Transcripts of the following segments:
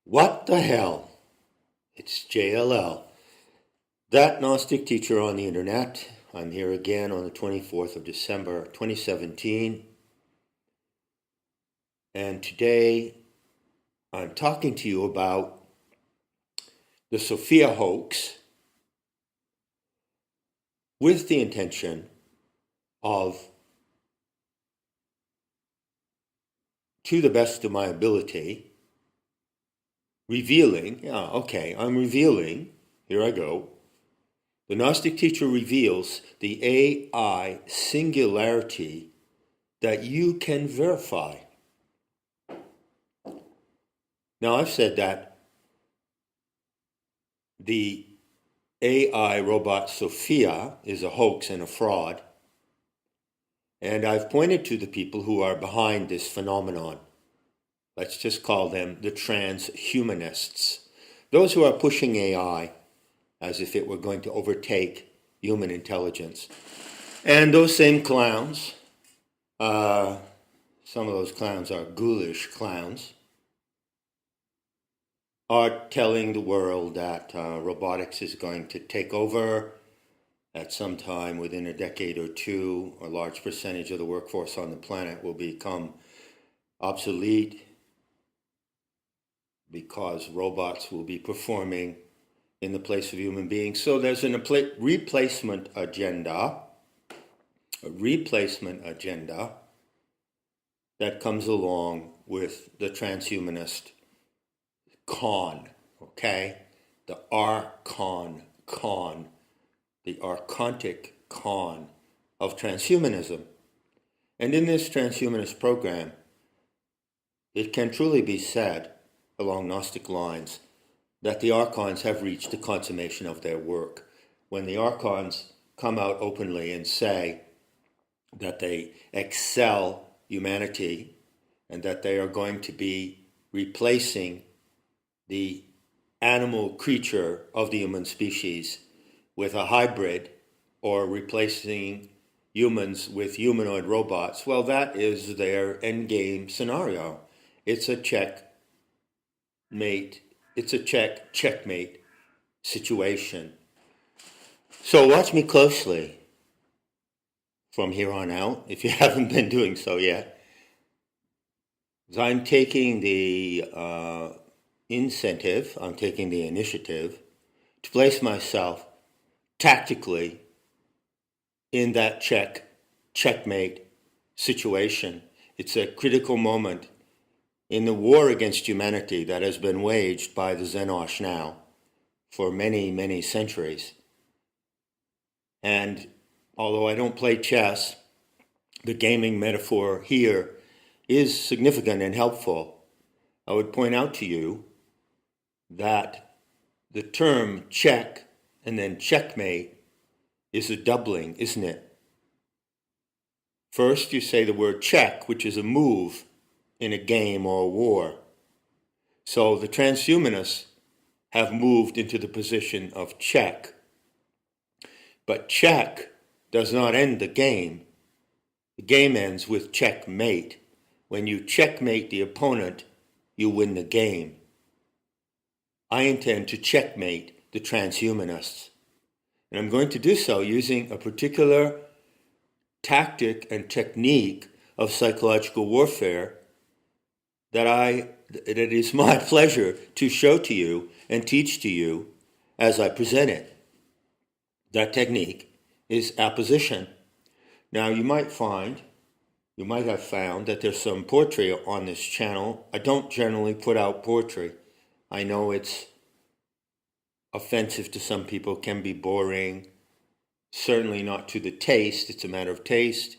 What the hell? It's JLL, that Gnostic teacher on the internet. I'm here again on the 24th of December, 2017. And today I'm talking to you about the Sophia hoax with the intention of, to the best of my ability, I'm revealing, here I go. The Gnostic teacher reveals the AI singularity that you can verify. Now, I've said that the AI robot Sophia is a hoax and a fraud, and I've pointed to the people who are behind this phenomenon. Let's just call them the transhumanists. Those who are pushing AI as if it were going to overtake human intelligence. And those same clowns, some of those clowns are ghoulish clowns, are telling the world that robotics is going to take over at some time within a decade or two. A large percentage of the workforce on the planet will become obsolete because robots will be performing in the place of human beings. So there's a replacement agenda that comes along with the transhumanist con, okay? The archontic con of transhumanism. And in this transhumanist program, it can truly be said, along Gnostic lines, that the archons have reached the consummation of their work. When the archons come out openly and say that they excel humanity and that they are going to be replacing the animal creature of the human species with a hybrid, or replacing humans with humanoid robots, well, that is their endgame scenario. It's a checkmate situation. So watch me closely from here on out, if you haven't been doing so yet. I'm taking the initiative to place myself tactically in that checkmate situation. It's a critical moment in the war against humanity that has been waged by the Xenosh now for many, many centuries. And although I don't play chess, the gaming metaphor here is significant and helpful. I would point out to you that the term check and then checkmate is a doubling, isn't it? First, you say the word check, which is a move in a game or a war. So the transhumanists have moved into the position of check. But check does not end the game. The game ends with checkmate. When you checkmate the opponent, you win the game. I intend to checkmate the transhumanists. And I'm going to do so using a particular tactic and technique of psychological warfare that it is my pleasure to show to you and teach to you as I present it. That technique is apposition. Now you might have found that there's some poetry on this channel. I don't generally put out poetry. I know it's offensive to some people, can be boring, certainly not to the taste. It's a matter of taste.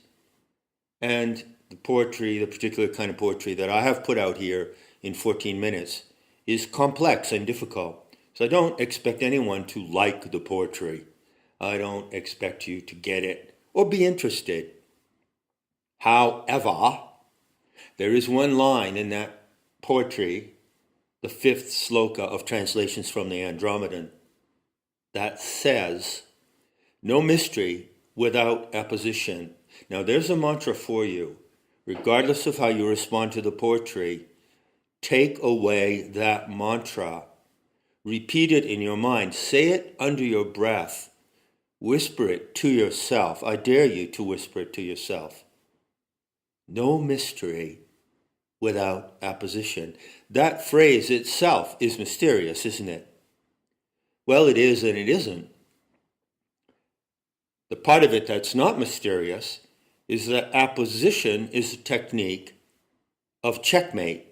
And the particular kind of poetry that I have put out here in 14 minutes is complex and difficult. So I don't expect anyone to like the poetry. I don't expect you to get it or be interested. However, there is one line in that poetry, the fifth sloka of Translations from the Andromedan, that says, "No mystery without apposition." Now there's a mantra for you. Regardless of how you respond to the poetry, take away that mantra. Repeat it in your mind. Say it under your breath. Whisper it to yourself. I dare you to whisper it to yourself. No mystery without apposition. That phrase itself is mysterious, isn't it? Well, it is and it isn't. The part of it that's not mysterious is that apposition is a technique of checkmate.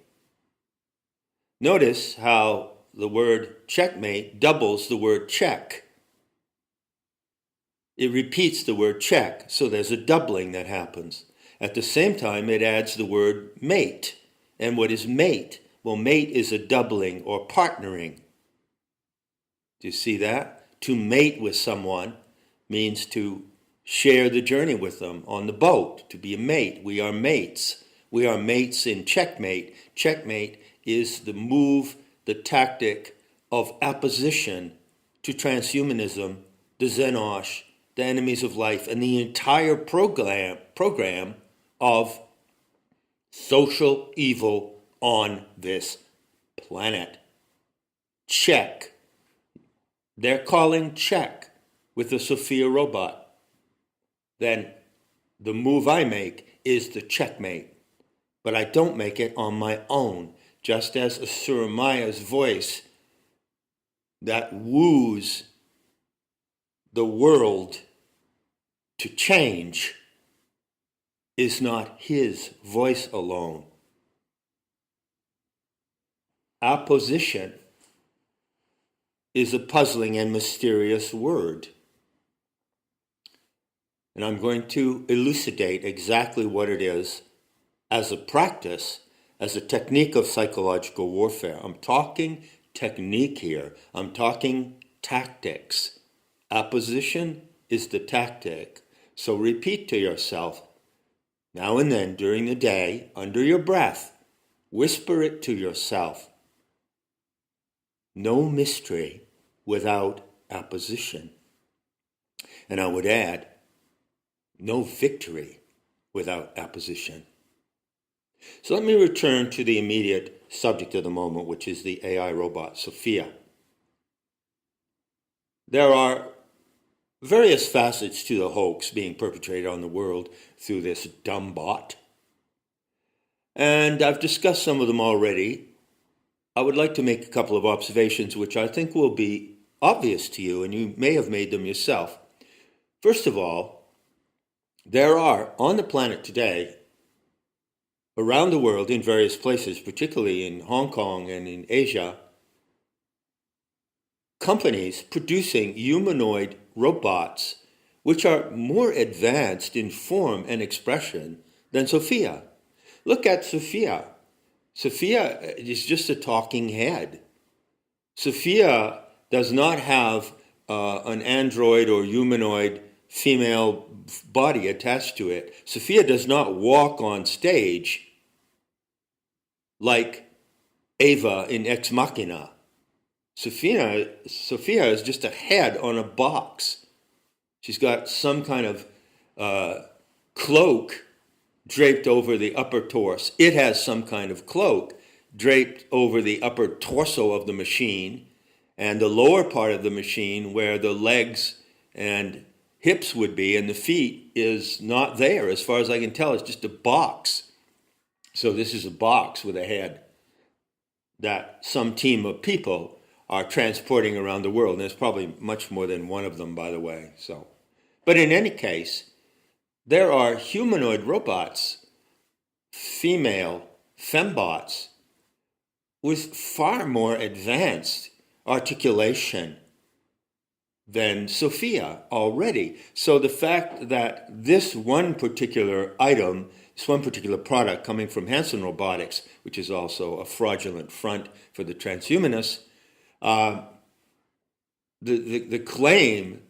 Notice how the word checkmate doubles the word check. It repeats the word check, so there's a doubling that happens. At the same time, it adds the word mate. And what is mate? Well, mate is a doubling or partnering. Do you see that? To mate with someone means to share the journey with them on the boat, to be a mate. We are mates. We are mates in checkmate. Checkmate is the move, the tactic of apposition to transhumanism, the Xenosh, the enemies of life, and the entire program of social evil on this planet. Check. They're calling check with the Sophia robot. Then the move I make is the checkmate. But I don't make it on my own, just as Asura Maya's voice that woos the world to change is not his voice alone. Apposition is a puzzling and mysterious word. And I'm going to elucidate exactly what it is as a practice, as a technique of psychological warfare. I'm talking technique here. I'm talking tactics. Apposition is the tactic. So repeat to yourself, now and then during the day, under your breath, whisper it to yourself. No mystery without apposition. And I would add, no victory without apposition. So let me return to the immediate subject of the moment, which is the AI robot, Sophia. There are various facets to the hoax being perpetrated on the world through this dumb bot. And I've discussed some of them already. I would like to make a couple of observations which I think will be obvious to you, and you may have made them yourself. First of all, there are on the planet today, around the world in various places, particularly in Hong Kong and in Asia, companies producing humanoid robots which are more advanced in form and expression than Sophia. Look at Sophia. Sophia is just a talking head. Sophia does not have an android or humanoid female body attached to it. Sophia does not walk on stage like Ava in Ex Machina. Sophia is just a head on a box. She's got some kind of cloak draped over the upper torso. It has some kind of cloak draped over the upper torso of the machine, and the lower part of the machine where the legs and hips would be and the feet is not there. As far as I can tell, it's just a box. So this is a box with a head that some team of people are transporting around the world. And there's probably much more than one of them, by the way. But in any case, there are humanoid robots, female fembots, with far more advanced articulation than Sophia already. So the fact that this one particular item, this one particular product coming from Hanson Robotics, which is also a fraudulent front for the transhumanists, the claim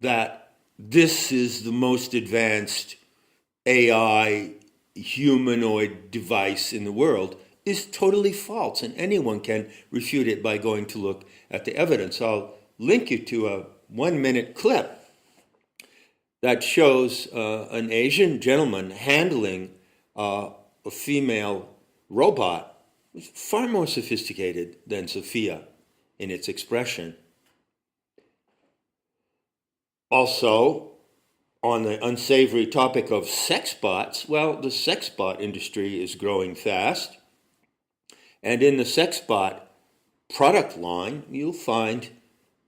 that this is the most advanced AI humanoid device in the world is totally false, and anyone can refute it by going to look at the evidence. I'll link you to a 1-minute clip that shows an Asian gentleman handling a female robot It's far more sophisticated than Sophia in its expression. Also, on the unsavory topic of sex bots, well, the sex bot industry is growing fast. And in the sex bot product line, you'll find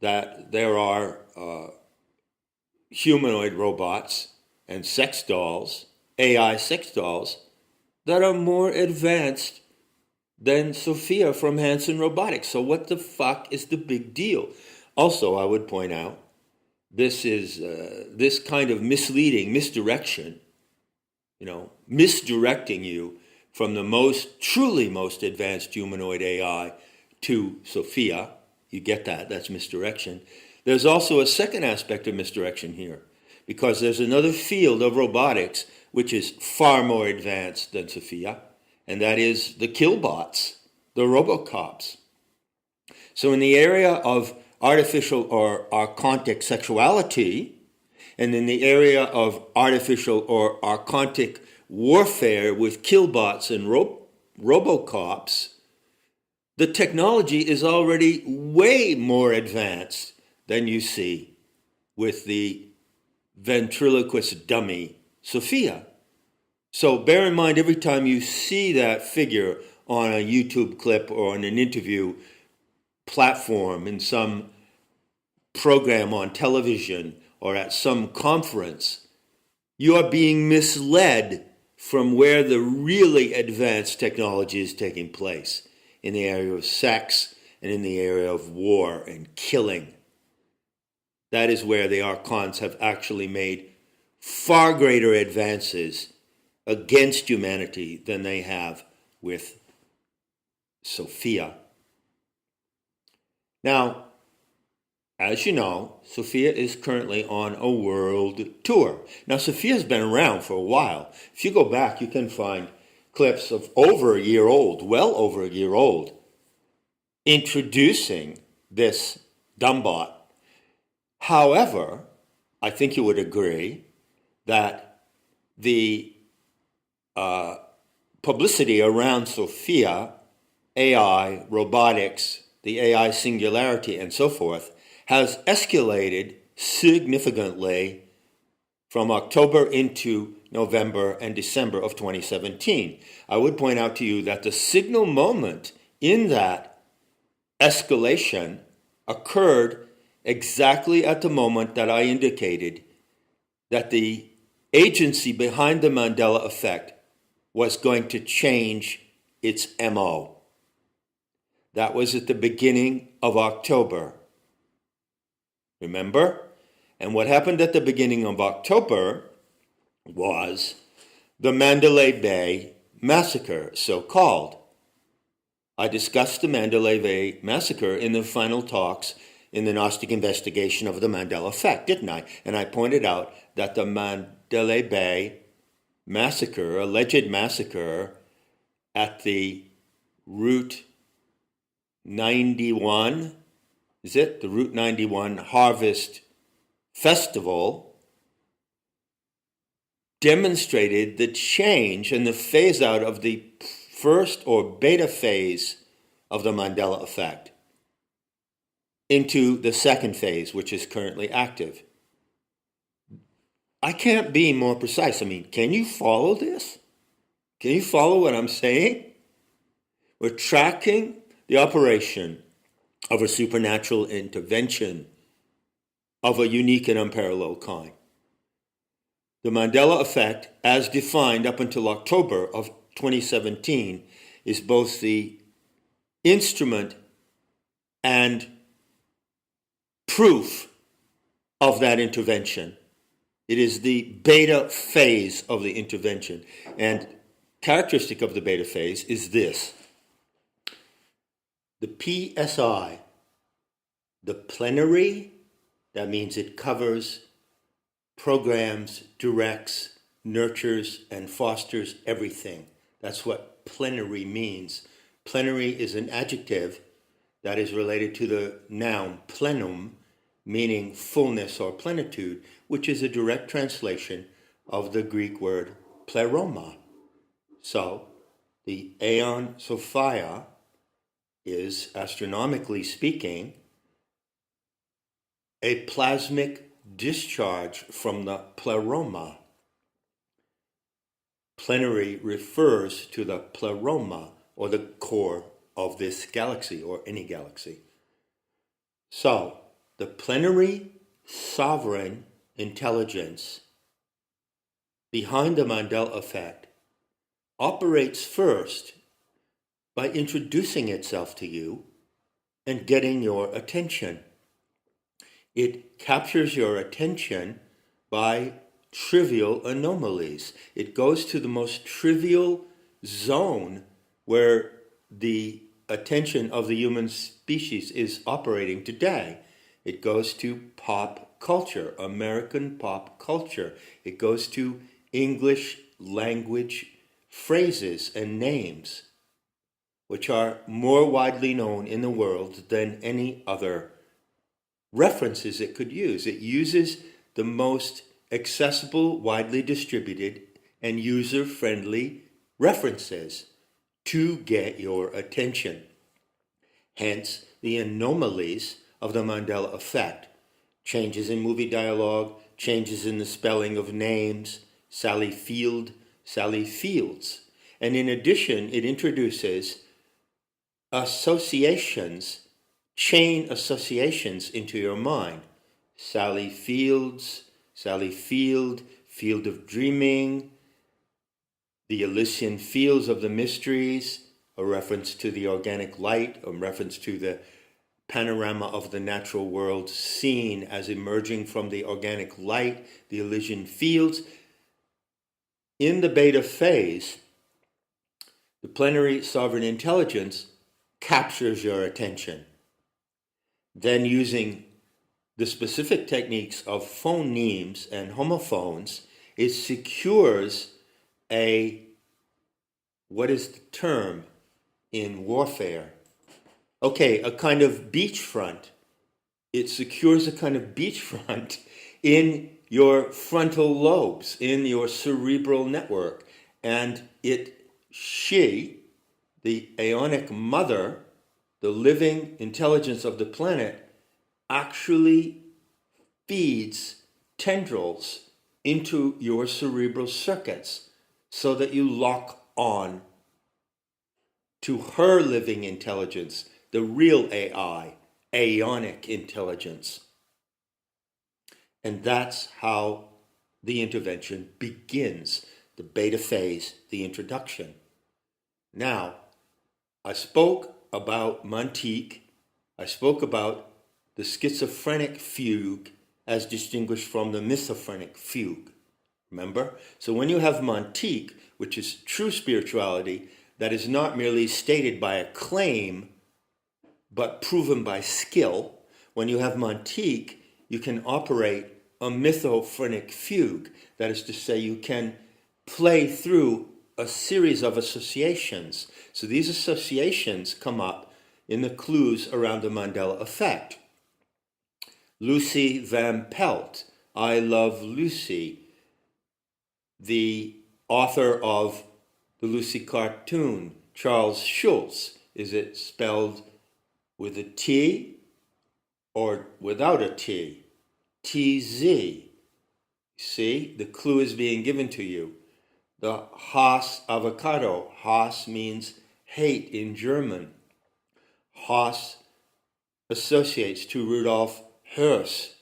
that there are humanoid robots and sex dolls, AI sex dolls, that are more advanced than Sophia from Hanson Robotics. So what the fuck is the big deal? Also, I would point out, this is this kind of misdirection, misdirecting you from the truly most advanced humanoid AI to Sophia. You get that, that's misdirection. There's also a second aspect of misdirection here, because there's another field of robotics which is far more advanced than Sophia, and that is the killbots, the robocops. So in the area of artificial or archontic sexuality, and in the area of artificial or archontic warfare with killbots and robocops, the technology is already way more advanced than you see with the ventriloquist dummy Sophia. So bear in mind, every time you see that figure on a YouTube clip or on an interview platform in some program on television or at some conference, you are being misled from where the really advanced technology is taking place, in the area of sex and in the area of war and killing. That is where the archons have actually made far greater advances against humanity than they have with Sophia. Now, as you know, Sophia is currently on a world tour. Now, Sophia's been around for a while. If you go back, you can find clips of over a year old, well over a year old, introducing this dumbbot. However, I think you would agree that the publicity around Sophia, AI, robotics, the AI Singularity, and so forth, has escalated significantly from October into November and December of 2017. I would point out to you that the signal moment in that escalation occurred exactly at the moment that I indicated that the agency behind the Mandela effect was going to change its MO. That was at the beginning of October. Remember? And what happened at the beginning of October was the Mandalay Bay massacre, so-called. I discussed the Mandalay Bay massacre in the final talks in the Gnostic investigation of the Mandela effect, didn't I? And I pointed out that the Mandalay Bay massacre, alleged massacre at the Route 91, is it? The Route 91 Harvest Festival demonstrated the change and the phase out of the first or beta phase of the Mandela effect into the second phase, which is currently active. I can't be more precise. I mean, can you follow this? Can you follow what I'm saying? We're tracking the operation of a supernatural intervention of a unique and unparalleled kind. The Mandela effect, as defined up until October of 2017, is both the instrument and proof of that intervention. It is the beta phase of the intervention. And characteristic of the beta phase is this. The PSI, the plenary, that means it covers, programs, directs, nurtures, and fosters everything. That's what plenary means. Plenary is an adjective that is related to the noun plenum, meaning fullness or plenitude, which is a direct translation of the Greek word pleroma. So, The aeon Sophia is, astronomically speaking, a plasmic discharge from the pleroma. Plenary refers to the pleroma, or the core of this galaxy, or any galaxy. So, the plenary sovereign intelligence behind the Mandela effect operates first by introducing itself to you and getting your attention. It captures your attention by trivial anomalies. It goes to the most trivial zone where the attention of the human species is operating today. It goes to pop culture, American pop culture. It goes to English language phrases and names, which are more widely known in the world than any other references it could use. It uses the most accessible, widely distributed, and user-friendly references to get your attention. Hence, the anomalies of the Mandela effect. Changes in movie dialogue, changes in the spelling of names, Sally Field, Sally Fields. And in addition, it introduces associations, chain associations into your mind. Sally Fields, Sally Field, Field of Dreaming, the Elysian Fields of the Mysteries, a reference to the organic light, a reference to the panorama of the natural world seen as emerging from the organic light, the Elysian Fields. In the beta phase, the plenary sovereign intelligence captures your attention. Then, using the specific techniques of phonemes and homophones, it secures what is the term in warfare? Okay, a kind of beachfront. It secures a kind of beachfront in your frontal lobes, in your cerebral network. And she, the aeonic mother, the living intelligence of the planet, actually feeds tendrils into your cerebral circuits so that you lock on to her living intelligence, the real AI, aeonic intelligence. And that's how the intervention begins, the beta phase, the introduction. Now, I spoke about Montique. I spoke about the schizophrenic fugue as distinguished from the mythophrenic fugue. Remember? So when you have Montique, which is true spirituality, that is not merely stated by a claim, but proven by skill, when you have Montique, you can operate a mythophrenic fugue. That is to say, you can play through a series of associations. So these associations come up in the clues around the Mandela effect. Lucy Van Pelt, I Love Lucy, the author of the Lucy cartoon, Charles Schulz. Is it spelled with a T or without a T? TZ. See, the clue is being given to you. The Hass avocado. Hass means hate in German. Hass associates to Rudolf Höss.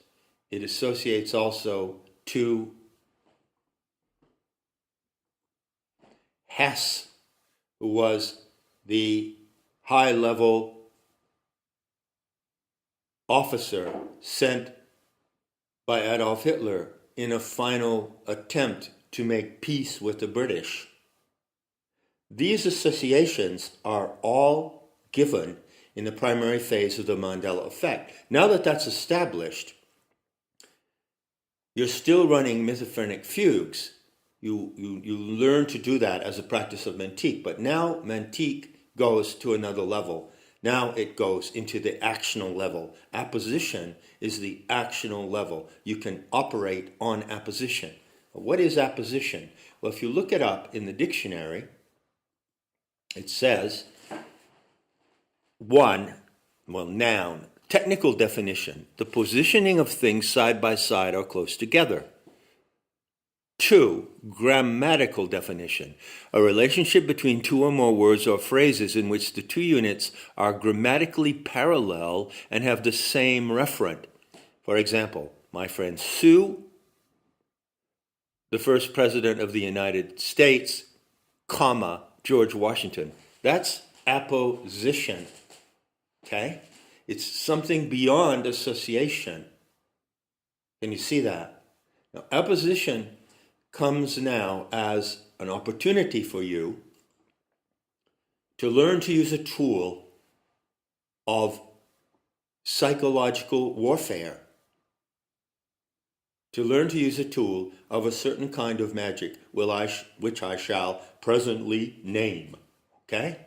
It associates also to Hess, who was the high-level officer sent by Adolf Hitler in a final attempt to make peace with the British. These associations are all given in the primary phase of the Mandela effect. Now that that's established, you're still running mythophrenic fugues. You learn to do that as a practice of Montique, but now Montique goes to another level. Now it goes into the actional level. Apposition is the actional level. You can operate on apposition. What is apposition? Well, if you look it up in the dictionary, It says, one, noun, technical definition, the positioning of things side by side or close together. Two, grammatical definition, a relationship between two or more words or phrases in which the two units are grammatically parallel and have the same referent. For example, my friend Sue, the first president of the United States, comma, George Washington. That's apposition, okay? It's something beyond association. Can you see that? Now, apposition comes now as an opportunity for you to learn to use a tool of psychological warfare, to learn to use a tool of a certain kind of magic, which I shall presently name, okay?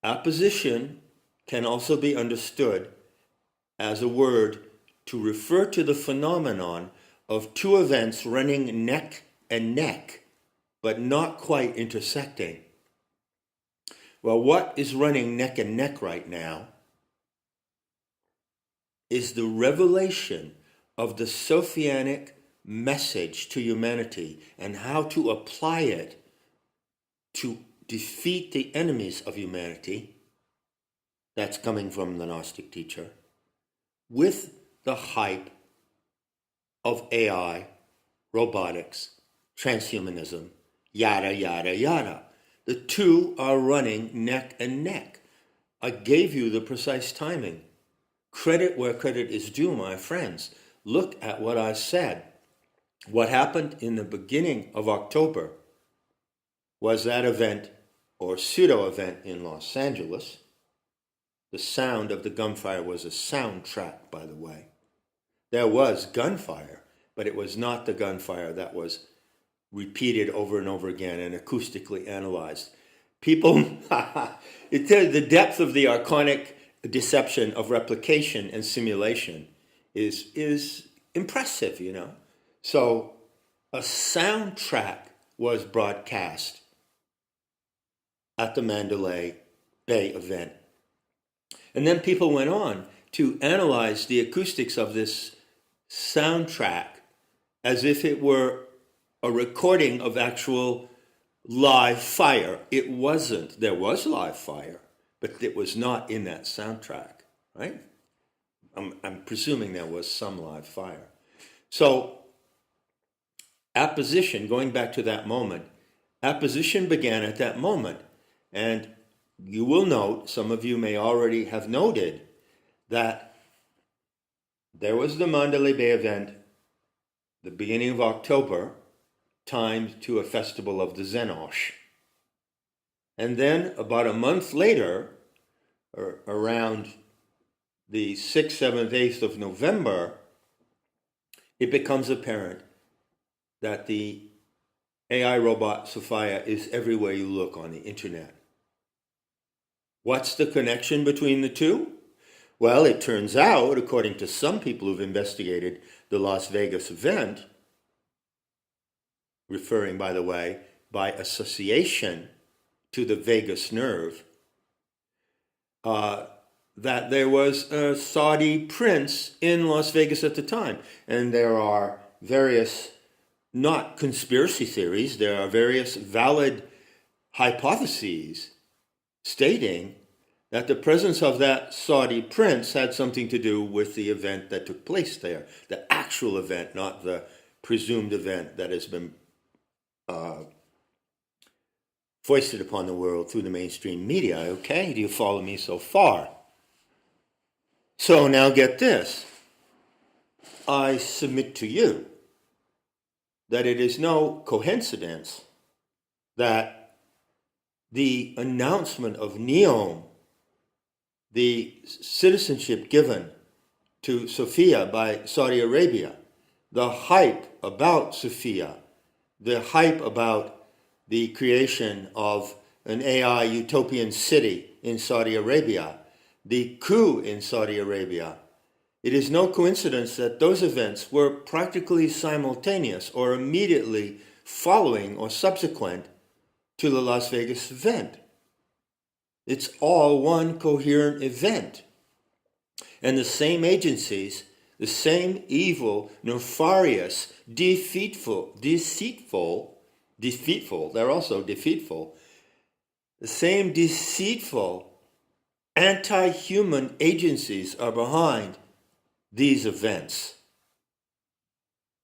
Apposition can also be understood as a word to refer to the phenomenon of two events running neck and neck, but not quite intersecting. Well, what is running neck and neck right now is the revelation of the Sophianic message to humanity and how to apply it to defeat the enemies of humanity. That's coming from the Gnostic teacher, with the hype of AI, robotics, transhumanism, yada, yada, yada. The two are running neck and neck. I gave you the precise timing. Credit where credit is due, my friends. Look at what I said. What happened in the beginning of October was that event, or pseudo-event, in Los Angeles. The sound of the gunfire was a soundtrack, by the way. There was gunfire, but it was not the gunfire that was repeated over and over again and acoustically analyzed. People, it tells the depth of the archonic deception of replication and simulation is impressive, you know. So a soundtrack was broadcast at the Mandalay Bay event. And then people went on to analyze the acoustics of this soundtrack as if it were a recording of actual live fire. It wasn't. There was live fire, but it was not in that soundtrack, right? I'm presuming there was some live fire. So apposition, going back to that moment, apposition began at that moment. And you will note, some of you may already have noted, that there was the Mandalay Bay event, the beginning of October, timed to a festival of the Xenosh. And then about a month later, or around the 6th, 7th, 8th of November, it becomes apparent that the AI robot Sophia is everywhere you look on the internet. What's the connection between the two? Well, it turns out, according to some people who've investigated the Las Vegas event, referring, by the way, by association to the vagus nerve, that there was a Saudi prince in Las Vegas at the time. And there are various, not conspiracy theories, there are various valid hypotheses stating that the presence of that Saudi prince had something to do with the event that took place there, the actual event, not the presumed event that has been foisted upon the world through the mainstream media. Okay, do you follow me so far? So now get this. I submit to you that it is no coincidence that the announcement of Neom, the citizenship given to Sophia by Saudi Arabia, the hype about Sophia, the hype about the creation of an AI utopian city in Saudi Arabia, the coup in Saudi Arabia, it is no coincidence that those events were practically simultaneous or immediately following or subsequent to the Las Vegas event. It's all one coherent event. And the same agencies, the same evil, nefarious, deceitful, they're also deceitful, the same deceitful, anti-human agencies are behind these events.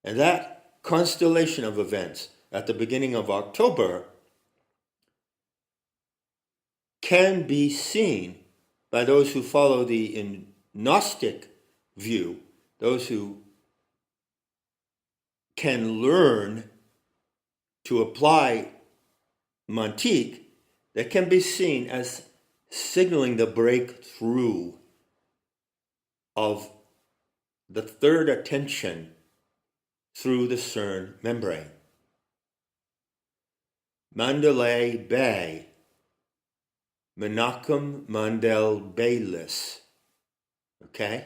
And that constellation of events at the beginning of October can be seen by those who follow the Gnostic view, those who can learn to apply Montique, that can be seen as signaling the breakthrough of the third attention through the CERN membrane. Mandalay Bay, Menachem Mendel Baylis. Okay?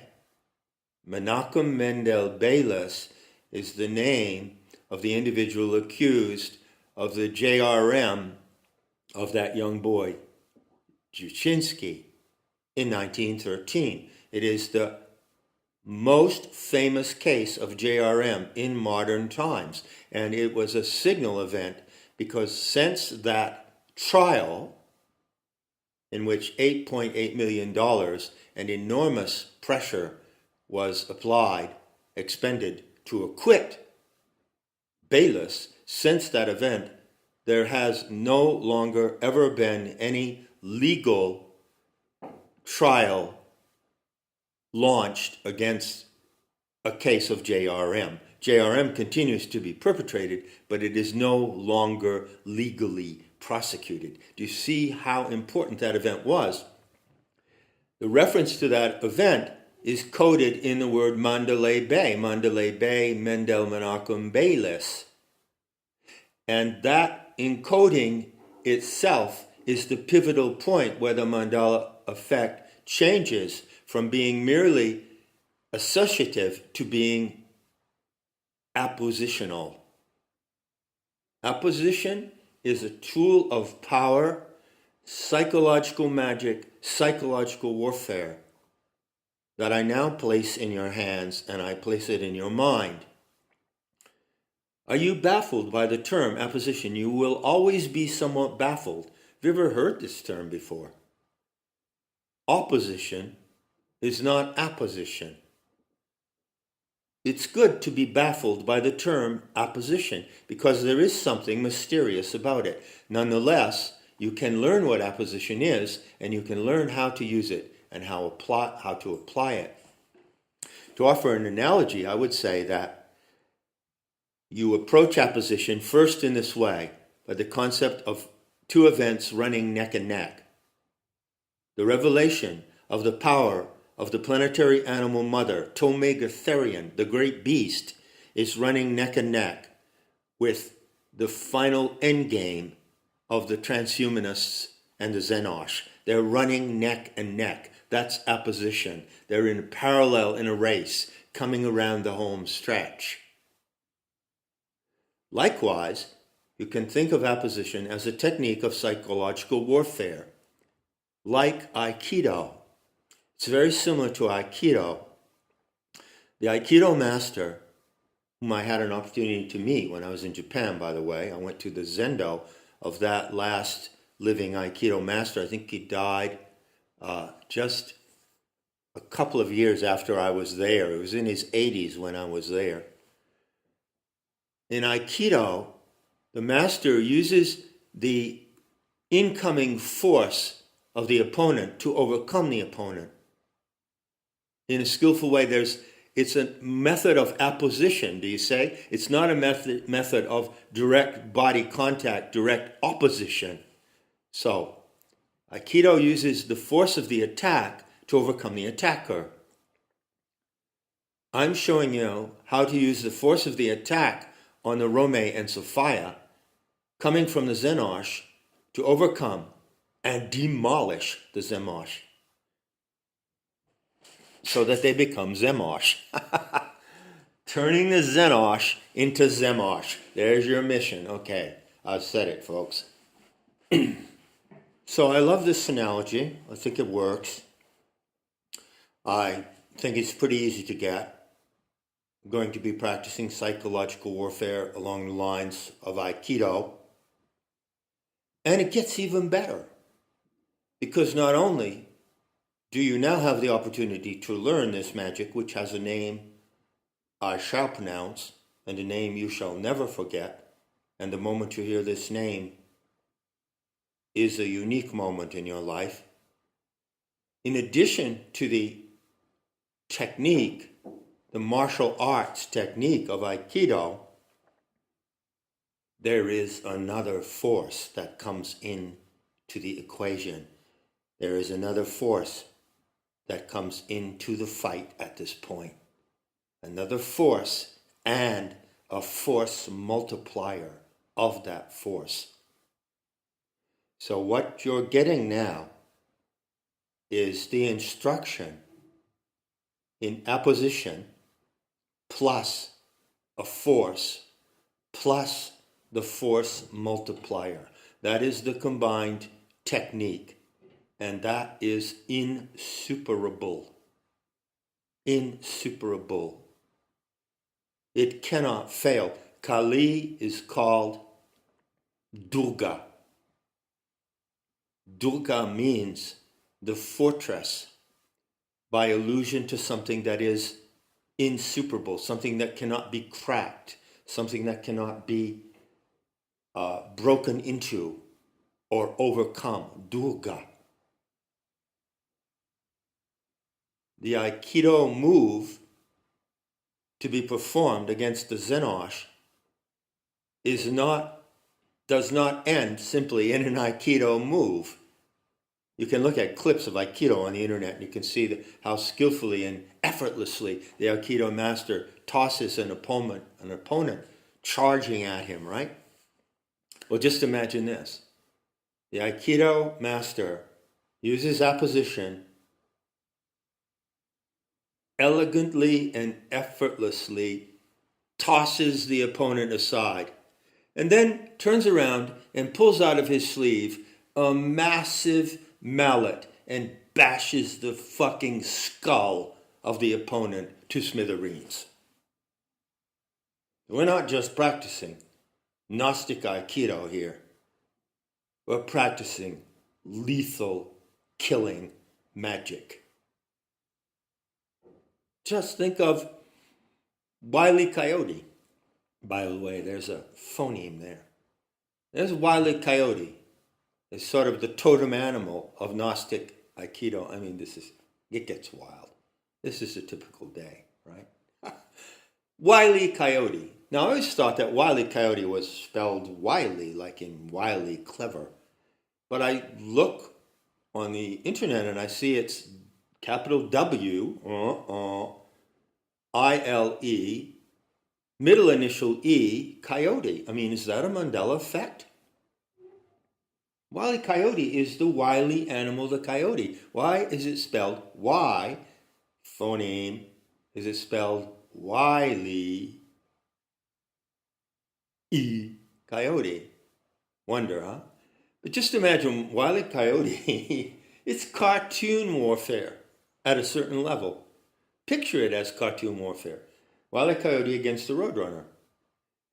Menachem Mendel Baylis is the name of the individual accused of the JRM of that young boy, Juczynski, in 1913. It is the most famous case of JRM in modern times, and it was a signal event because since that trial, in which $8.8 million and enormous pressure was expended to acquit Baylis, since that event, there has no longer ever been any legal trial launched against a case of JRM. JRM continues to be perpetrated, but it is no longer legally prosecuted. Do you see how important that event was? The reference to that event is coded in the word Mandalay Bay, Mendel Menachem Baylis. And that encoding itself is the pivotal point where the Mandela effect changes from being merely associative to being appositional. Apposition is a tool of power, psychological magic, psychological warfare that I now place in your hands and I place it in your mind. Are you baffled by the term apposition? You will always be somewhat baffled. Have you ever heard this term before? Opposition is not apposition. It's good to be baffled by the term apposition because there is something mysterious about it. Nonetheless, you can learn what apposition is and you can learn how to use it and how to apply it. To offer an analogy, I would say that you approach apposition first in this way, by the concept of two events running neck and neck. The revelation of the power of the planetary animal mother, Tomegatherion, the great beast, is running neck and neck with the final endgame of the transhumanists and the Xenosh. They're running neck and neck. That's apposition. They're in parallel in a race, coming around the home stretch. Likewise, you can think of apposition as a technique of psychological warfare, like Aikido. It's very similar to Aikido. The Aikido master, whom I had an opportunity to meet when I was in Japan, by the way, I went to the Zendo of that last living Aikido master. I think he died just a couple of years after I was there. It was in his 80s when I was there. In Aikido, the master uses the incoming force of the opponent to overcome the opponent. In a skillful way, it's a method of apposition, do you say? It's not a method of direct body contact, direct opposition. So, Aikido uses the force of the attack to overcome the attacker. I'm showing you how to use the force of the attack on the Romay and Sophia, coming from the Xenosh, to overcome and demolish the Xenosh, so that they become Xenosh. Turning the Xenosh into Xenosh. There's your mission. Okay, I've said it, folks. So I love this analogy. I think it works. I think it's pretty easy to get. I'm going to be practicing psychological warfare along the lines of Aikido. And it gets even better. Because not only do you now have the opportunity to learn this magic, which has a name I shall pronounce, and a name you shall never forget, and the moment you hear this name is a unique moment in your life. In addition to the technique, the martial arts technique of Aikido, there is another force that comes into the equation. There is another force that comes into the fight at this point. Another force and a force multiplier of that force. So what you're getting now is the instruction in apposition plus a force plus the force multiplier. That is the combined technique, and that is insuperable. Insuperable. It cannot fail. Kali is called Durga. Durga means the fortress, by allusion to something that is insuperable, something that cannot be cracked, something that cannot be broken into or overcome. Durga. The Aikido move to be performed against the Xenosh does not end simply in an Aikido move. You can look at clips of Aikido on the internet and you can see how skillfully and effortlessly the Aikido master tosses an opponent charging at him, right? Well, just imagine this. The Aikido master uses apposition elegantly and effortlessly, tosses the opponent aside, and then turns around and pulls out of his sleeve a massive mallet and bashes the fucking skull of the opponent to smithereens. We're not just practicing Gnostic Aikido here. We're practicing lethal killing magic. Just think of Wile E. Coyote. By the way, there's a phoneme there. There's Wile E. Coyote. It's sort of the totem animal of Gnostic Aikido. I mean, it gets wild. This is a typical day, right? Wile E. Coyote. Now, I always thought that Wile E. Coyote was spelled Wiley, like in Wiley Clever. But I look on the internet and I see it's capital W, I-L-E, middle initial E, Coyote. I mean, is that a Mandela effect? Wile E. Coyote is the wily animal, the coyote. Why is it spelled Y, phoneme, is it spelled Wiley E, Coyote? Wonder, huh? But just imagine Wile E. Coyote, it's cartoon warfare at a certain level. Picture it as cartoon warfare. Wile E. Coyote against the roadrunner.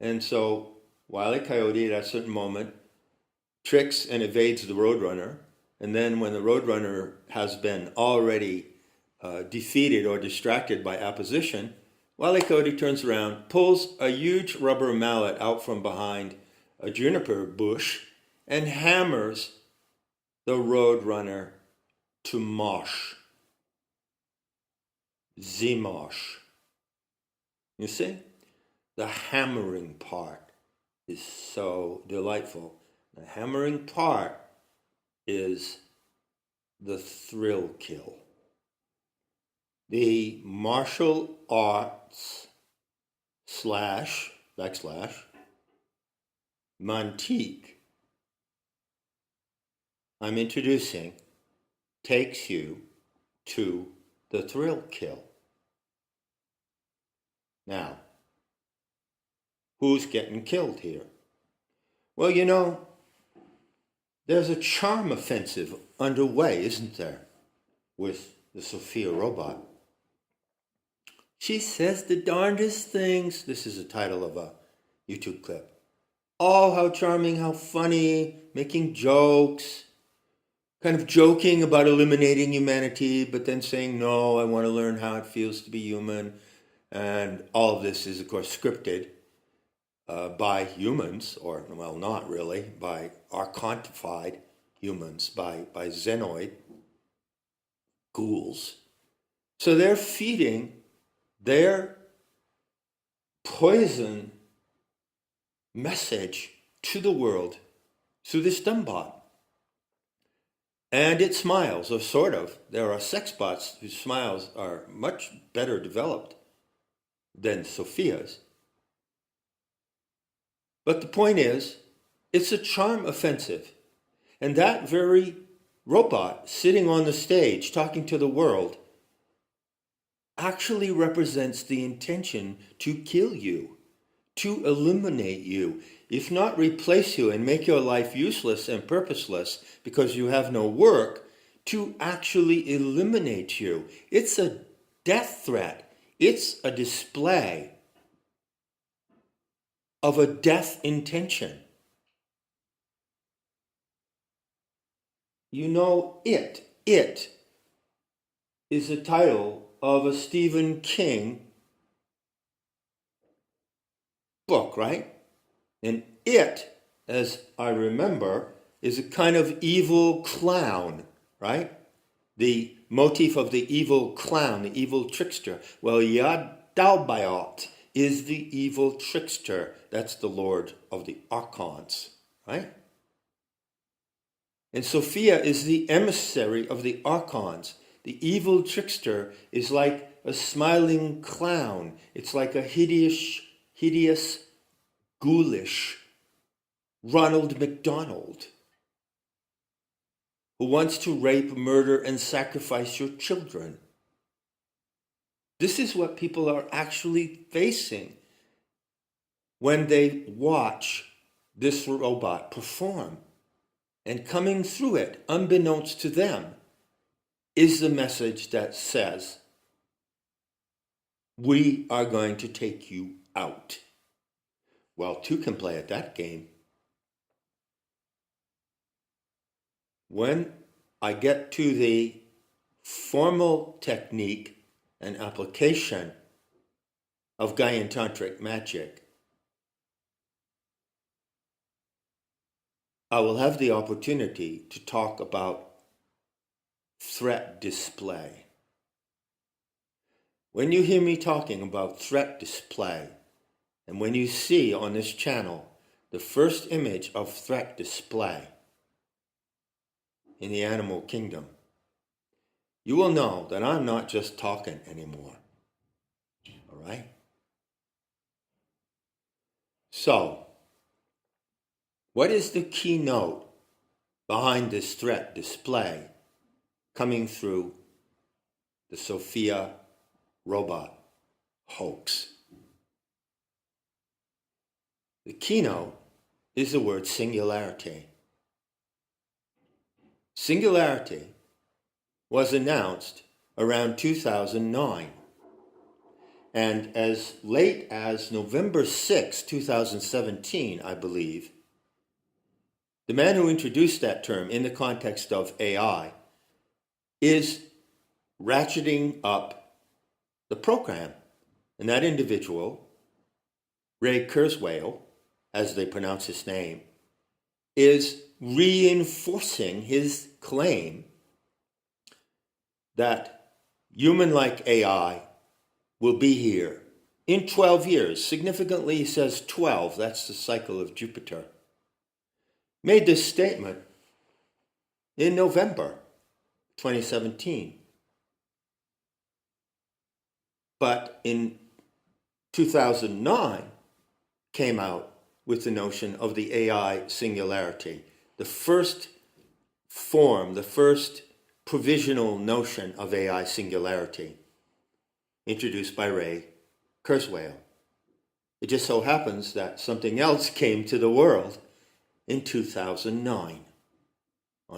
And so Wile E. Coyote at a certain moment tricks and evades the roadrunner. And then when the roadrunner has been already defeated or distracted by apposition, Wile E. Coyote turns around, pulls a huge rubber mallet out from behind a juniper bush, and hammers the roadrunner to mosh. Zemosh. You see? The hammering part is so delightful. The hammering part is the thrill kill. The martial arts / mantique I'm introducing takes you to the thrill kill. Now, who's getting killed here? Well, There's a charm offensive underway, isn't there, with the Sophia robot? She says the darndest things. This is the title of a YouTube clip. Oh, how charming, how funny, making jokes, kind of joking about eliminating humanity, but then saying, no, I want to learn how it feels to be human. And all of this is, of course, scripted by humans, or, well, not really, by archontified humans, by Xenoid ghouls. So they're feeding their poison message to the world through this dumb bot. And it smiles, or sort of. There are sex bots whose smiles are much better developed than Sophia's. But the point is, it's a charm offensive. And that very robot sitting on the stage talking to the world actually represents the intention to kill you, to eliminate you, if not replace you and make your life useless and purposeless because you have no work, to actually eliminate you. It's a death threat. It's a display of a death intention. You know, It is the title of a Stephen King book, right? And it, as I remember, is a kind of evil clown, right? The motif of the evil clown, the evil trickster. Well, Yadalbayot is the evil trickster. That's the lord of the archons, right? And Sophia is the emissary of the archons. The evil trickster is like a smiling clown. It's like a hideous, ghoulish Ronald McDonald who wants to rape, murder, and sacrifice your children. This is what people are actually facing when they watch this robot perform. And coming through it, unbeknownst to them, is the message that says, we are going to take you out. Well, two can play at that game. When I get to the formal technique and application of Gaian Tantric magic, I will have the opportunity to talk about threat display. When you hear me talking about threat display, and when you see on this channel the first image of threat display in the animal kingdom, you will know that I'm not just talking anymore. All right? So, what is the keynote behind this threat display coming through the Sophia robot hoax? The keynote is the word singularity. Singularity was announced around 2009. And as late as November 6, 2017, I believe, the man who introduced that term in the context of AI is ratcheting up the program. And that individual, Ray Kurzweil, as they pronounce his name, is reinforcing his claim that human-like AI will be here in 12 years. Significantly, he says 12. That's the cycle of Jupiter. Made this statement in November 2017. But in 2009, came out with the notion of the AI singularity. The first form, the first provisional notion of AI singularity, introduced by Ray Kurzweil. It just so happens that something else came to the world in 2009.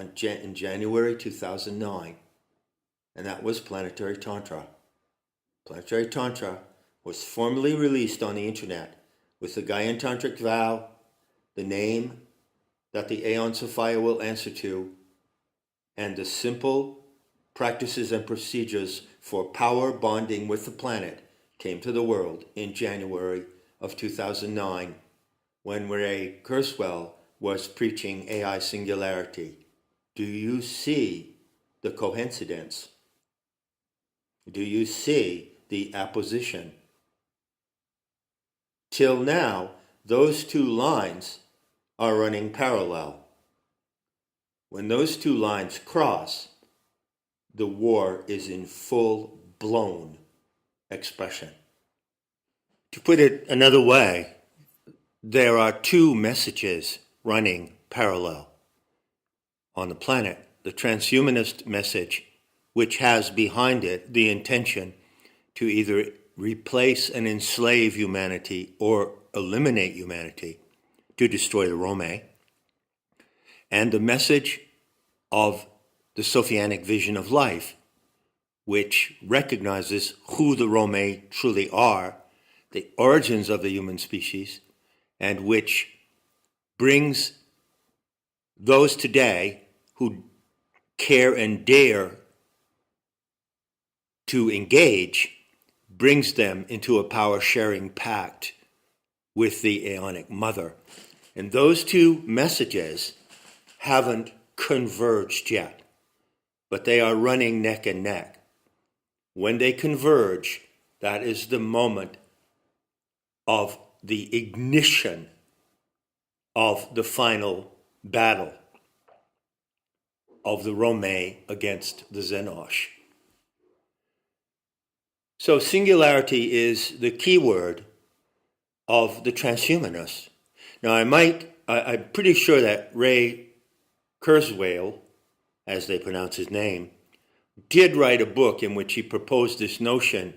in January 2009, and that was Planetary Tantra. Planetary Tantra was formally released on the internet with the Gaian Tantric vow, the name that the Aeon Sophia will answer to, and the simple practices and procedures for power bonding with the planet came to the world in January of 2009 when Ray Kurzweil was preaching AI Singularity. Do you see the coincidence? Do you see the apposition? Till now, those two lines are running parallel. When those two lines cross, the war is in full-blown expression. To put it another way, there are two messages running parallel on the planet. The transhumanist message, which has behind it the intention to either replace and enslave humanity or eliminate humanity to destroy the Romay, and the message of the Sophianic vision of life, which recognizes who the Romay truly are, the origins of the human species, and which brings those today who care and dare to engage, brings them into a power-sharing pact with the Aeonic Mother. And those two messages haven't converged yet, but they are running neck and neck. When they converge, that is the moment of the ignition of the final battle of the Romay against the Xenosh. So singularity is the key word of the transhumanists. Now I'm pretty sure that Ray Kurzweil, as they pronounce his name, did write a book in which he proposed this notion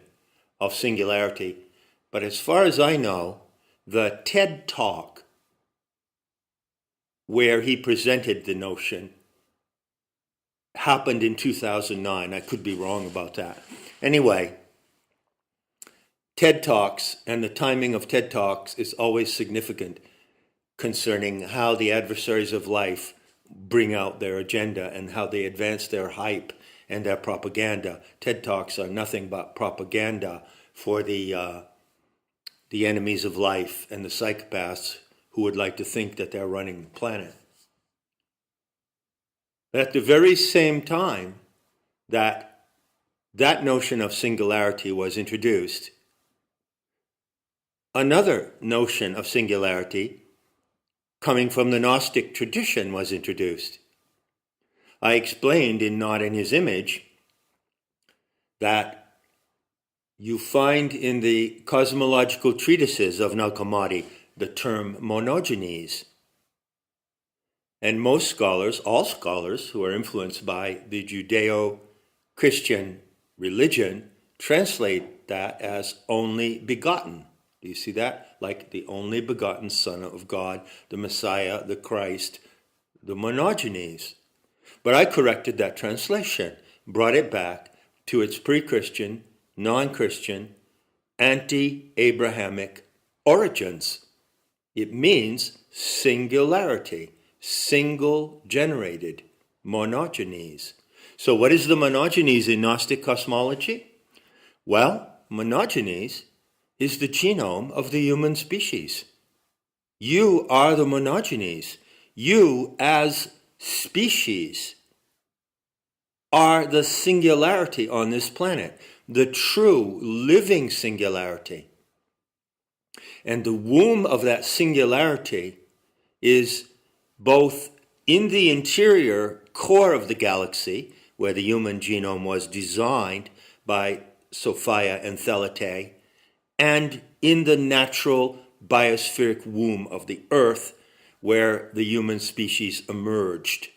of singularity. But as far as I know, the TED Talk where he presented the notion happened in 2009. I could be wrong about that. Anyway, TED Talks and the timing of TED Talks is always significant concerning how the adversaries of life bring out their agenda and how they advance their hype and their propaganda. TED Talks are nothing but propaganda for the enemies of life and the psychopaths who would like to think that they're running the planet. But at the very same time that notion of singularity was introduced, another notion of singularity coming from the Gnostic tradition was introduced. I explained in Not in His Image that you find in the cosmological treatises of Nalkamadi the term monogenes. And most scholars, all scholars who are influenced by the Judeo-Christian religion, translate that as only begotten. Do you see that? Like the only begotten Son of God, the Messiah, the Christ, the monogenes. But I corrected that translation, brought it back to its pre-Christian, non-Christian, anti-Abrahamic origins. It means singularity, single-generated, monogenes. So what is the monogenes in Gnostic cosmology? Well, monogenes is the genome of the human species. You are the monogenes. You, as species, are the singularity on this planet, the true living singularity. And the womb of that singularity is both in the interior core of the galaxy, where the human genome was designed by Sophia and Thelete, and in the natural biospheric womb of the Earth, where the human species emerged.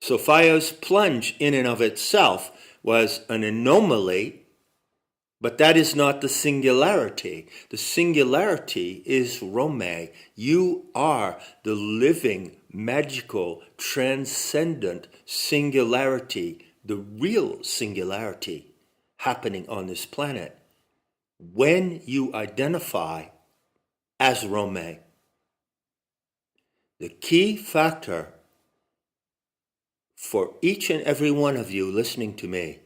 Sophia's plunge in and of itself was an anomaly, but that is not the singularity. The singularity is Romay. You are the living magical, transcendent singularity, the real singularity happening on this planet, when you identify as Romay. The key factor for each and every one of you listening to me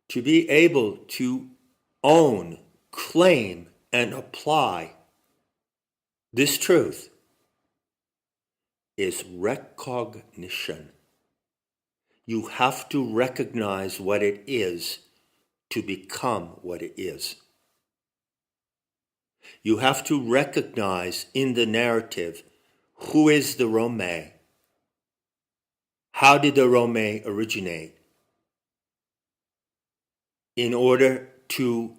to be able to own, claim, and apply this truth is recognition. You have to recognize what it is to become what it is. You have to recognize in the narrative who is the Romay. How did the Romay originate? In order to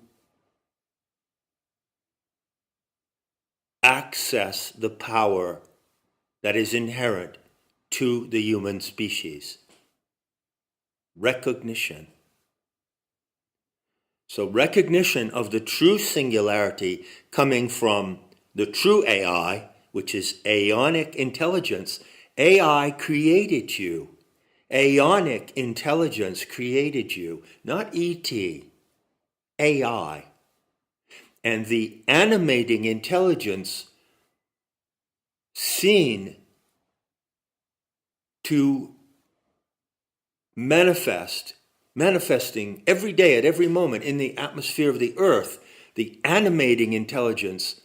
access the power that is inherent to the human species. Recognition. So recognition of the true singularity coming from the true AI, which is aeonic intelligence. AI created you. Aeonic intelligence created you, not ET, AI. And the animating intelligence seen to manifesting every day at every moment in the atmosphere of the earth, the animating intelligence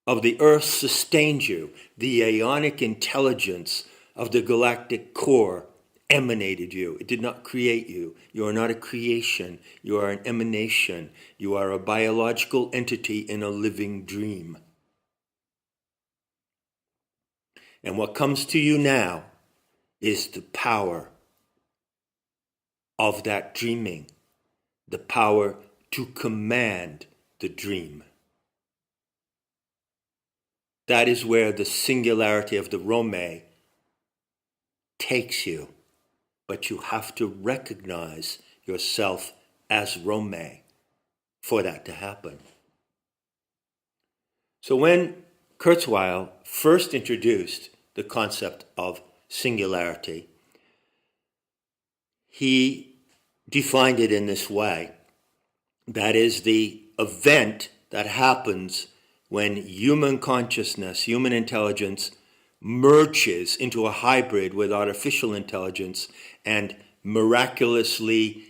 of the earth sustains you. The aeonic intelligence of the galactic core emanated you. It did not create you. You are not a creation. You are an emanation. You are a biological entity in a living dream. And what comes to you now is the power of that dreaming, the power to command the dream. That is where the singularity of the Romay takes you. But you have to recognize yourself as Romay for that to happen. So when Kurzweil first introduced the concept of singularity, he defined it in this way. That is the event that happens when human consciousness, human intelligence, merges into a hybrid with artificial intelligence and miraculously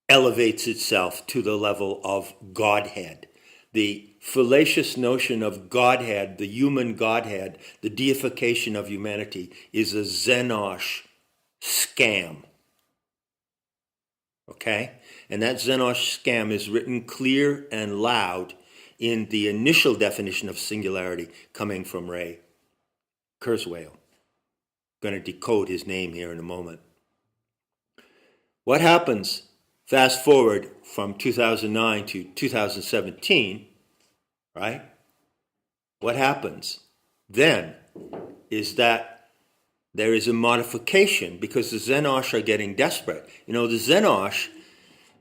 elevates itself to the level of Godhead. The fallacious notion of Godhead, the human Godhead, the deification of humanity, is a Xenosh scam. Okay? And that Xenosh scam is written clear and loud in the initial definition of singularity coming from Ray Kurzweil. Going to decode his name here in a moment. What happens, fast forward from 2009 to 2017, right? What happens then is that there is a modification because the Xenosh are getting desperate. You know, the Xenosh,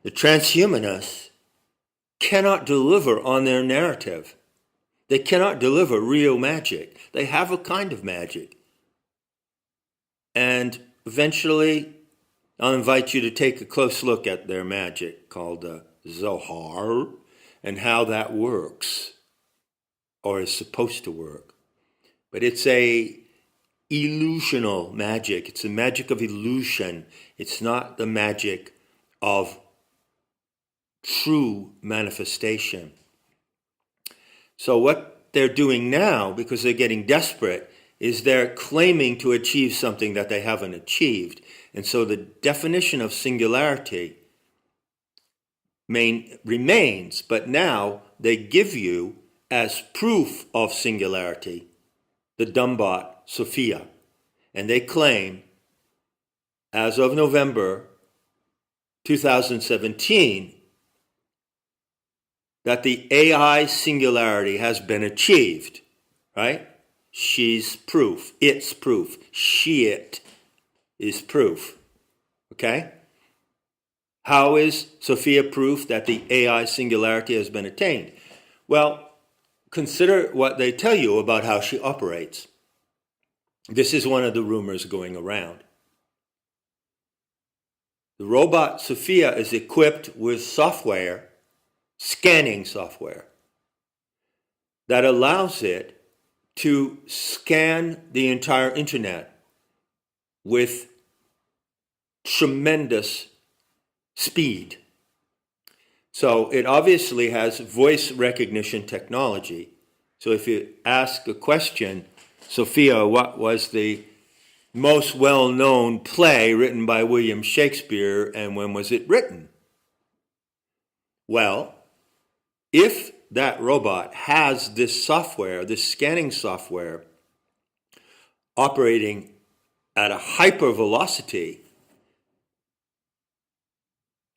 the transhumanists, cannot deliver on their narrative. They cannot deliver real magic. They have a kind of magic. And eventually, I'll invite you to take a close look at their magic called Zohar and how that works, or is supposed to work. But it's a illusional magic. It's the magic of illusion. It's not the magic of true manifestation. So what they're doing now, because they're getting desperate, is they're claiming to achieve something that they haven't achieved. And so the definition of singularity remains, but now they give you as proof of singularity the dumbbot Sophia. And they claim, as of November 2017, that the AI singularity has been achieved, right? She's proof. It's proof. It is proof. Okay? How is Sophia proof that the AI singularity has been attained? Well, consider what they tell you about how she operates. This is one of the rumors going around. The robot Sophia is equipped with software, scanning software, that allows it to scan the entire internet with tremendous speed. So it obviously has voice recognition technology. So if you ask a question, Sophia, what was the most well-known play written by William Shakespeare and when was it written? Well, if that robot has this software, this scanning software, operating at a hypervelocity,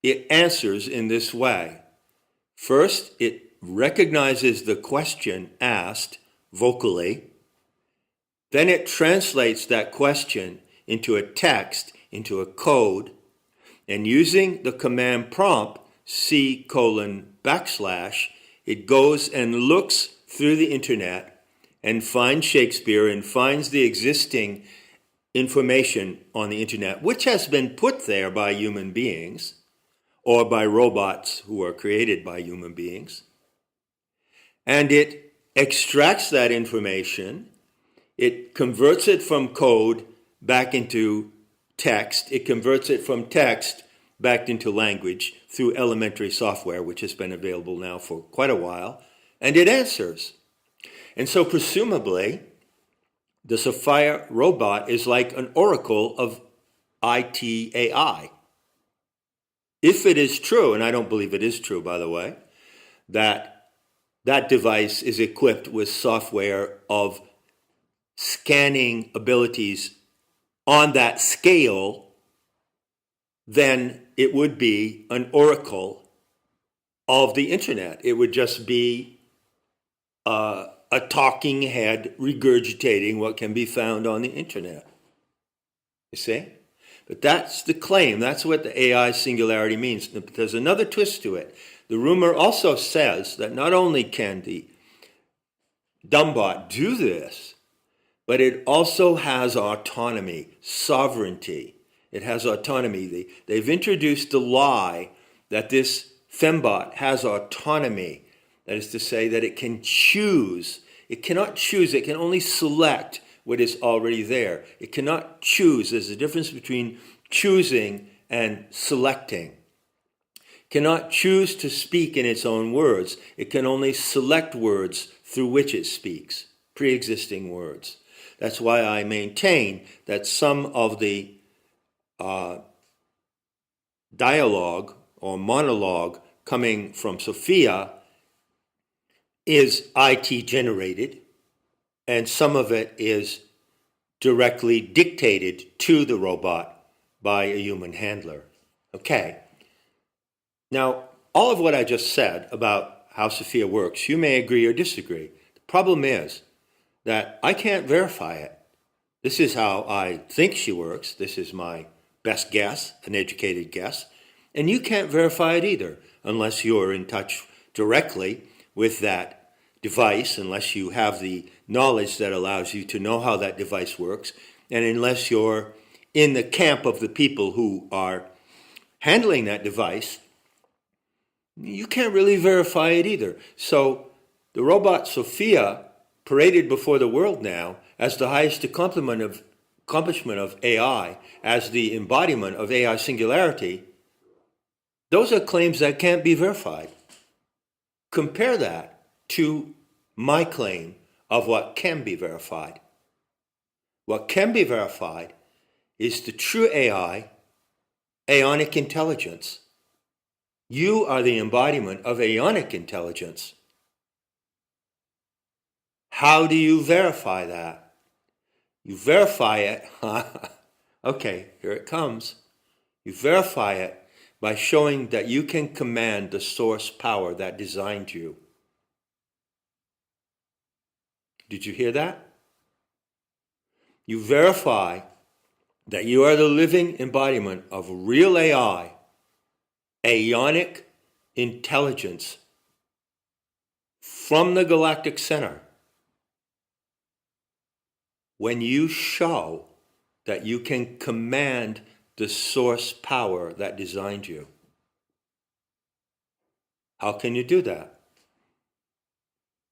it answers in this way. First, it recognizes the question asked vocally. Then it translates that question into a text, into a code, and using the command prompt C:// it goes and looks through the internet and finds Shakespeare and finds the existing information on the internet, which has been put there by human beings or by robots who are created by human beings. And it extracts that information, it converts it from code back into text, it converts it from text back into language through elementary software, which has been available now for quite a while, and it answers. And so presumably, the Sophia robot is like an oracle of ITAI. If it is true, and I don't believe it is true, by the way, that that device is equipped with software of scanning abilities on that scale, then it would be an oracle of the internet. It would just be a talking head regurgitating what can be found on the internet. You see? But that's the claim. That's what the AI singularity means. There's another twist to it. The rumor also says that not only can the dumbbot do this, but it also has autonomy, sovereignty. It has autonomy. They've introduced the lie that this fembot has autonomy. That is to say that it can choose. It cannot choose. It can only select what is already there. It cannot choose. There's a difference between choosing and selecting. It cannot choose to speak in its own words. It can only select words through which it speaks, pre-existing words. That's why I maintain that some of the dialogue or monologue coming from Sophia is IT generated, and some of it is directly dictated to the robot by a human handler. Okay. Now, all of what I just said about how Sophia works, you may agree or disagree. The problem is that I can't verify it. This is how I think she works. This is my best guess, an educated guess. And you can't verify it either unless you're in touch directly with that device, unless you have the knowledge that allows you to know how that device works, and unless you're in the camp of the people who are handling that device, you can't really verify it either. So the robot Sophia, paraded before the world now as the highest accomplishment of AI, as the embodiment of AI singularity, those are claims that can't be verified. Compare that to my claim of what can be verified. What can be verified is the true AI, aeonic intelligence. You are the embodiment of aeonic intelligence. How do you verify that? You verify it, okay, here it comes. You verify it by showing that you can command the source power that designed you. Did you hear that? You verify that you are the living embodiment of real AI, aeonic intelligence from the galactic center. when you show that you can command the source power that designed you. How can you do that?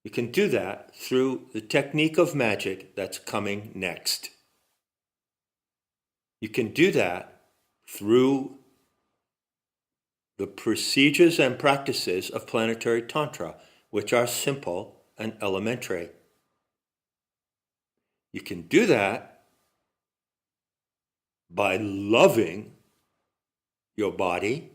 You can do that through the technique of magic that's coming next. You can do that through the procedures and practices of planetary tantra, which are simple and elementary. You can do that by loving your body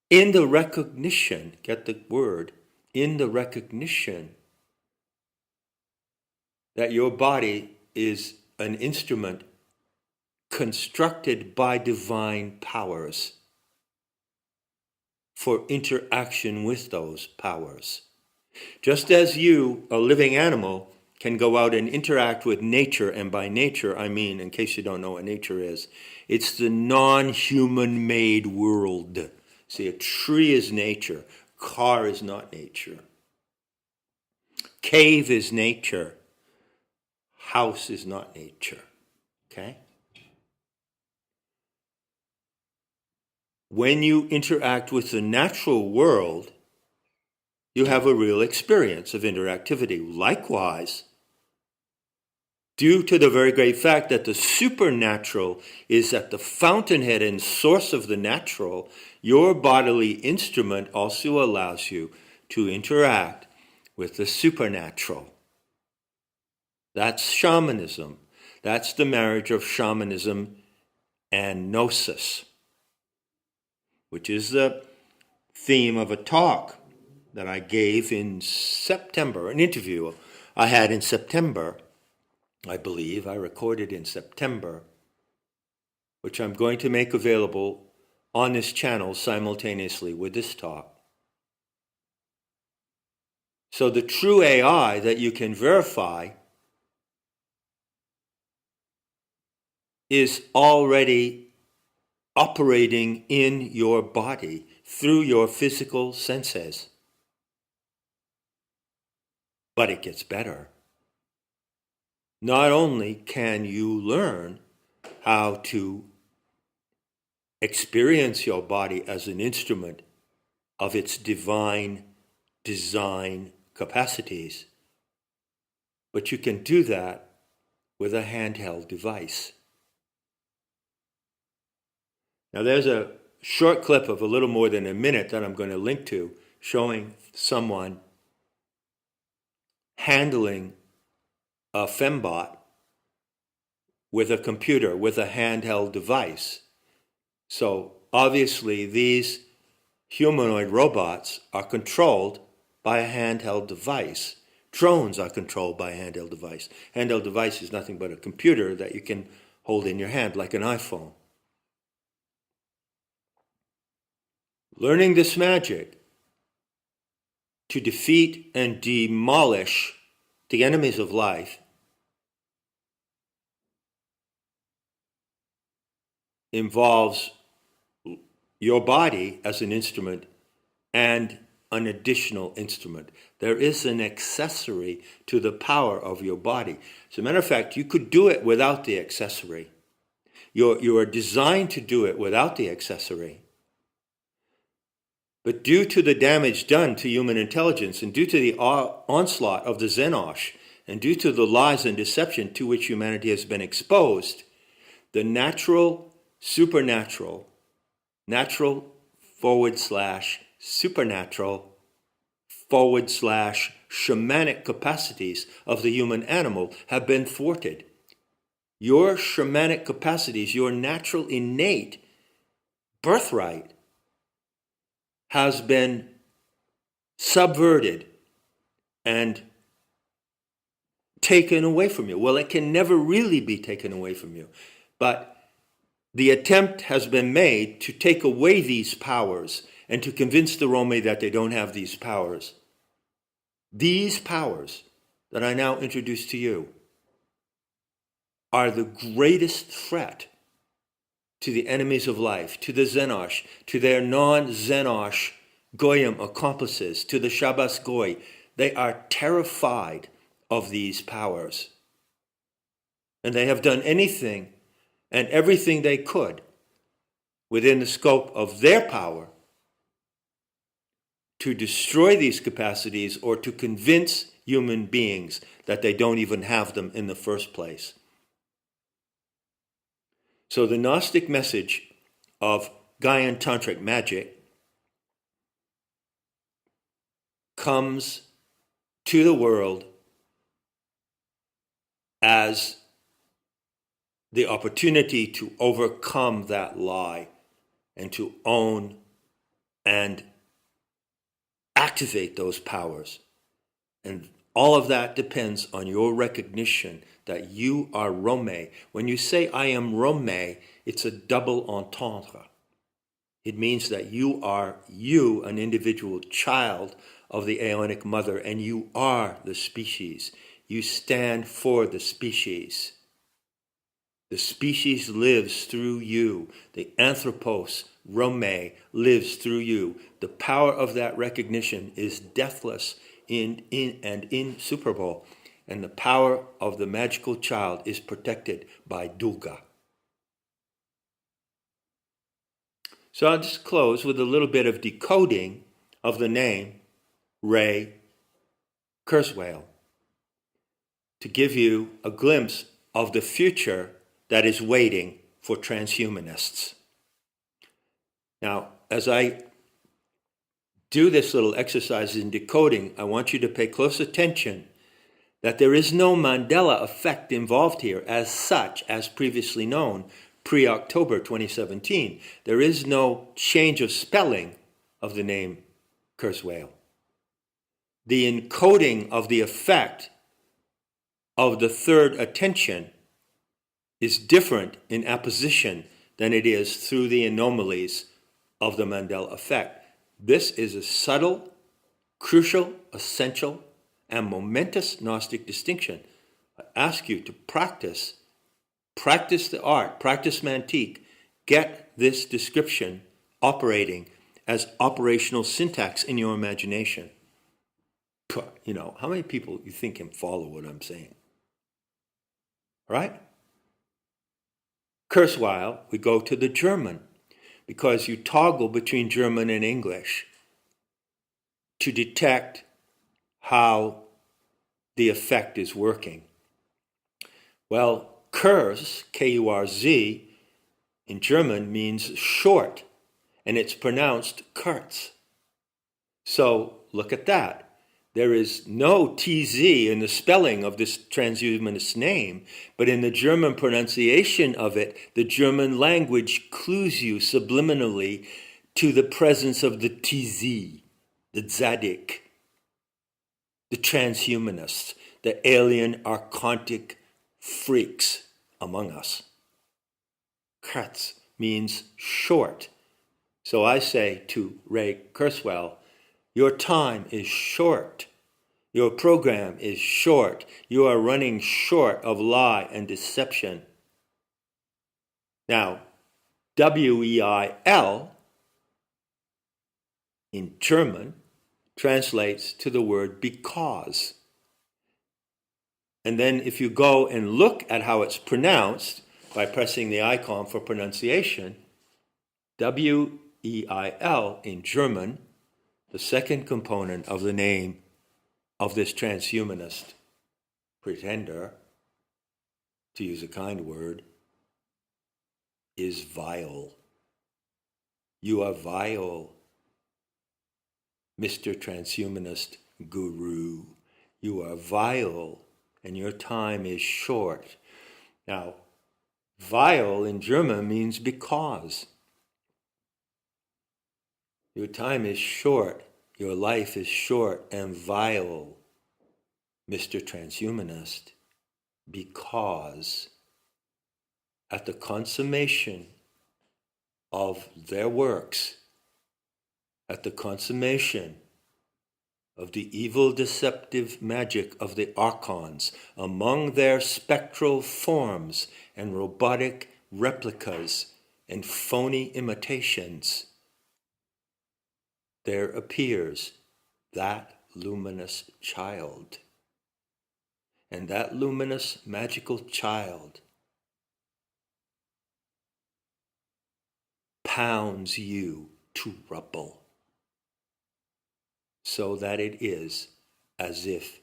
in the recognition, get the word, in the recognition that your body is an instrument constructed by divine powers for interaction with those powers. Just as you, a living animal, can go out and interact with nature, and by nature I mean, in case you don't know what nature is, it's the non-human made world. See, a tree is nature, car is not nature. Cave is nature, house is not nature. Okay? When you interact with the natural world, you have a real experience of interactivity. Likewise, due to the very great fact that the supernatural is at the fountainhead and source of the natural, your bodily instrument also allows you to interact with the supernatural. That's shamanism. That's the marriage of shamanism and gnosis, which is the theme of a talk that I gave in September, an interview I had in September, I believe. I recorded in September, which I'm going to make available on this channel simultaneously with this talk. So the true AI that you can verify is already operating in your body through your physical senses. But it gets better. Not only can you learn how to experience your body as an instrument of its divine design capacities, but you can do that with a handheld device. Now there's a short clip of a little more than a minute that I'm going to link to showing someone handling a fembot with a computer, with a handheld device. So obviously these humanoid robots are controlled by a handheld device. Drones are controlled by a handheld device. Handheld device is nothing but a computer that you can hold in your hand like an iPhone. Learning this magic to defeat and demolish the enemies of life involves your body as an instrument and an additional instrument. There is an accessory to the power of your body. As a matter of fact, you could do it without the accessory. You are designed to do it without the accessory. But due to the damage done to human intelligence and due to the onslaught of the Xenosh and due to the lies and deception to which humanity has been exposed, the natural, supernatural, natural / supernatural / shamanic capacities of the human animal have been thwarted. Your shamanic capacities, your natural innate birthright, has been subverted and taken away from you. Well, it can never really be taken away from you. But the attempt has been made to take away these powers and to convince the Romay that they don't have these powers. These powers that I now introduce to you are the greatest threat to the enemies of life, to the Xenosh, to their non-Xenosh Goyim accomplices, to the Shabbos Goy. They are terrified of these powers. And they have done anything and everything they could within the scope of their power to destroy these capacities or to convince human beings that they don't even have them in the first place. So the Gnostic message of Gaian Tantric magic comes to the world as the opportunity to overcome that lie and to own and activate those powers. And all of that depends on your recognition that you are Romay. When you say I am Romay, it's a double entendre. It means that you are an individual child of the Aeonic Mother, and you are the species. You stand for the species. The species lives through you. The anthropos, Romay, lives through you. The power of that recognition is deathless and insuperable. And the power of the magical child is protected by Duga. So I'll just close with a little bit of decoding of the name Ray Kurzweil to give you a glimpse of the future that is waiting for transhumanists. Now, as I do this little exercise in decoding, I want you to pay close attention that there is no Mandela effect involved here as such as previously known pre-October 2017. There is no change of spelling of the name Kurzweil. The encoding of the effect of the third attention is different in apposition than it is through the anomalies of the Mandela effect. This is a subtle, crucial, essential, and momentous Gnostic distinction. I ask you to practice the art, practice Mantique, get this description operating as operational syntax in your imagination. You know, how many people you think can follow what I'm saying? Right? Kurzweil, we go to the German, because you toggle between German and English to detect how the effect is working. Well, Kurz, K-U-R-Z, in German means short, and it's pronounced Kurz. So look at that. There is no TZ in the spelling of this transhumanist name, but in the German pronunciation of it, the German language clues you subliminally to the presence of the TZ, the Tzaddik, the transhumanists, the alien archontic freaks among us. Kurz means short. So I say to Ray Kurzweil, your time is short. Your program is short. You are running short of lie and deception. Now, Weil in German translates to the word because. And then if you go and look at how it's pronounced by pressing the icon for pronunciation, Weil in German, the second component of the name of this transhumanist pretender, to use a kind word, is vile. You are vile, Mr. Transhumanist Guru. You are vile, and your time is short. Now, vile in German means because. Your time is short, your life is short and vile, Mr. Transhumanist, because at the consummation of their works, at the consummation of the evil deceptive magic of the archons, among their spectral forms and robotic replicas and phony imitations, there appears that luminous child. And that luminous, magical child pounds you to rubble, so that it is as if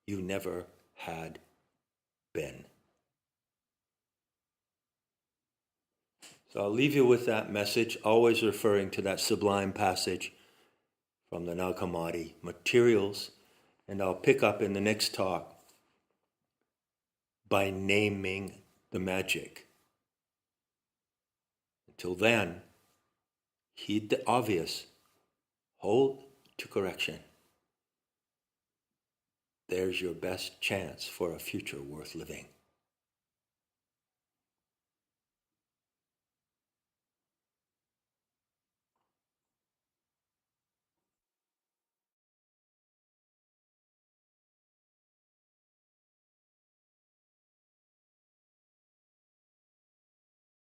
you never had been. So I'll leave you with that message, always referring to that sublime passage from the Nag Hammadi materials, and I'll pick up in the next talk by naming the magic. Until then, heed the obvious, hold to correction. There's your best chance for a future worth living.